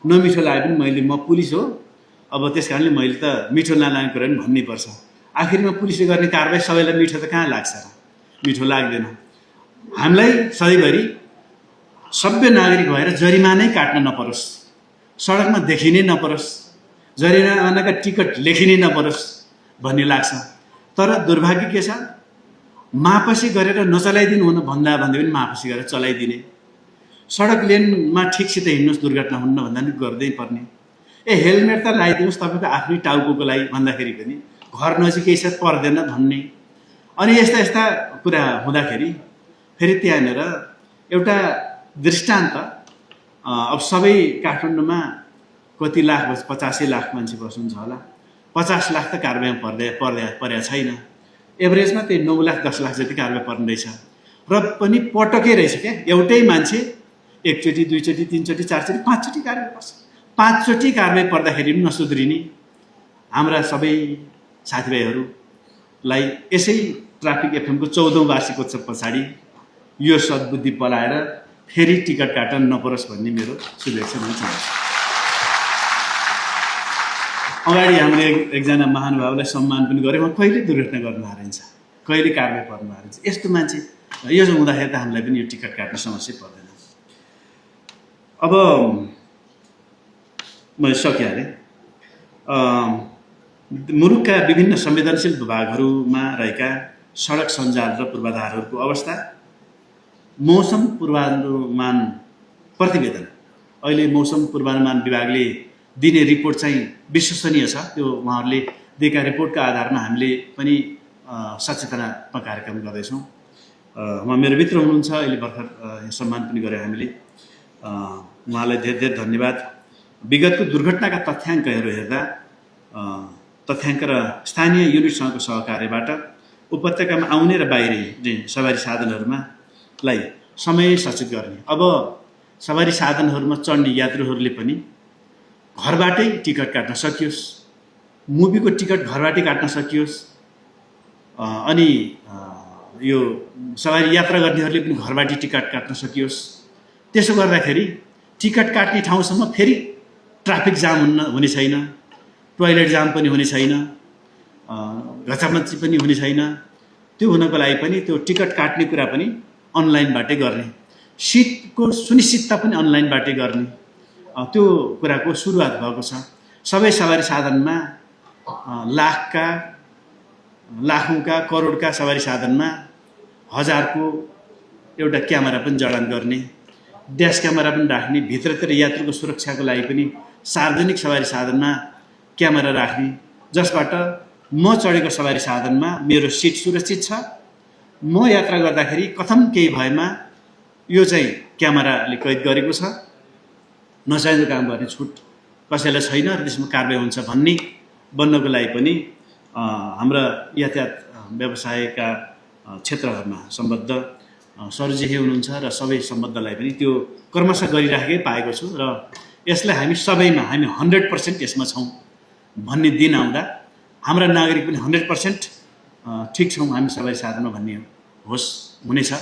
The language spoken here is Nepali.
नमिठो लागे पनि मैले म पुलिस हो, अब त्यस कारणले मैले त मिठो नलाग्ने कुरा पनि भन्नै पर्छ। आखिरमा पुलिसले गर्ने कारबाही सबैलाई मिठो त कहाँ लाग्छ र? मिठो लाग्दैन। हामीलाई सधैँभरि सभ्य नागरिक भएर जरिमानै काट्न नपरोस्, सडकमा देखिनै नपरोस्, जरिमानाका टिकट लेखिनै नपरोस् भन्ने लाग्छ। तर दुर्भाग्य के छ, मापसी गरेर नचलाइदिनु हुन भन्दा भन्दै पनि मापसी गरेर चलाइदिने, सडक लेनमा ठिकसित हिँड्नुहोस् दुर्घटना हुन्न भन्दा पनि गर्दै पर्ने, हेलमेट त लगाइदिनुहोस् तपाईँको आफ्नै टाउकोको लागि भन्दाखेरि पनि घर नजिकै छ पर्दैन भन्ने। अनि यस्ता यस्ता कुरा हुँदाखेरि फेरि त्यहाँनिर एउटा दृष्टान्त, अब सबै काठमाडौँमा कति लाख 85 लाख मान्छे बस्नुहुन्छ होला, 50 लाख त कारबाहीमा परेको छैन, एभरेजमा त्यही 9 लाख 10 लाख जति कारबाही पर्ने रहेछ। र पनि पटकै रहेछ क्या, एउटै मान्छे एकचोटि दुईचोटि तीनचोटि चारचोटि पाँचचोटि कारबाही पर्छ। 5 चोटि कारबाही पर्दाखेरि पनि नसुध्रिने हाम्रा सबै साथीभाइहरूलाई यसै ट्राफिक एफएमको 14औं वार्षिकोत्सव पछाडि यो सद्बुद्धि पलाएर फेरि टिकट काट्न नपरोस् भन्ने मेरो शुभेच्छा म चाहन्छु। अगाडि हामीले एकजना महानुभावलाई सम्मान पनि गऱ्यौँ, कहिले दुर्घटना गर्नु हारिन्छ, कहिले कारबाही पर्नु हारिन्छ। यस्तो मान्छे यो हुँदाखेरि त हामीलाई पनि यो टिकट काट्ने समस्या पर्दैन। अब मैले सकिहालेँ। मुलुकका विभिन्न संवेदनशील विभागहरूमा रहेका सडक सञ्जाल र पूर्वाधारहरूको अवस्था, मौसम पूर्वानुमान प्रतिवेदन, अहिले मौसम पूर्वानुमान विभागले दिने रिपोर्ट चाहिँ विश्वसनीय छ। त्यो उहाँहरूले दिएका रिपोर्टका आधारमा हामीले पनि सचेतनात्मक कार्यक्रम गर्दैछौँ। उहाँ मेरो मित्र हुनुहुन्छ, अहिले भर्खर सम्मान पनि गऱ्यौँ हामीले, उहाँलाई धेरै धेरै धन्यवाद। विगतको दुर्घटनाका तथ्याङ्कहरू हेर्दा तथ्याङ्क र स्थानीय युनिटसँगको सहकार्यबाट उपत्यकामा आउने र बाहिरी सवारी साधनहरूमा समय सचेत गर्ने। अब सवारी साधनहरूमा चढ्ने यात्रुहरूले पनि घरबाटै टिकट काट्न सकियोस्, मुभीको टिकट घरबाटै काट्न सकियोस्, अनि यो सवारी यात्रा गर्नेहरूले पनि घरबाटै टिकट काट्न सकियोस्। त्यसो गर्दाखेरि टिकट काट्ने ठाउँसम्म फेरि ट्राफिक जाम हुने छैन, टोयलेट जाम पनि हुने छैन, घचामची पनि हुने छैन। त्यो हुनको लागि पनि त्यो टिकट काट्ने कुरा पनि अनलाइनबाटै गर्ने, सिटको सुनिश्चितता पनि अनलाइनबाटै गर्ने, त्यो कुराको सुरुवात भएको छ। सबै सवारी साधनमा लाखौँका करोडका सवारी साधनमा 1000को एउटा क्यामेरा पनि जडान गर्ने, ड्यास क्यामेरा पनि राख्ने, भित्रतिर यात्रुको सुरक्षाको लागि पनि सार्वजनिक सवारी साधनमा क्यामेरा राख्ने, जसबाट म चढेको सवारी साधनमा मेरो सिट सुरक्षित छ, म यात्रा गर्दाखेरि कथम केही भएमा यो चाहिँ क्यामेराले कैद गरेको छ, नचाहिँदो काम गर्ने छुट कसैलाई छैन र त्यसमा कारबाही हुन्छ भन्ने बन्नको लागि पनि हाम्रा यातायात व्यवसायका क्षेत्रहरूमा सम्बद्ध सरजी हुनुहुन्छ र सबै सम्बद्धलाई पनि त्यो क्रमशः गरिराखेकै पाएको छु। र यसलाई हामी 100% यसमा छौँ भन्ने दिन आउँदा हाम्रा नागरिक पनि 100% ठिक छौँ हामी सबै साधनमा भन्ने होस् हुनेछ।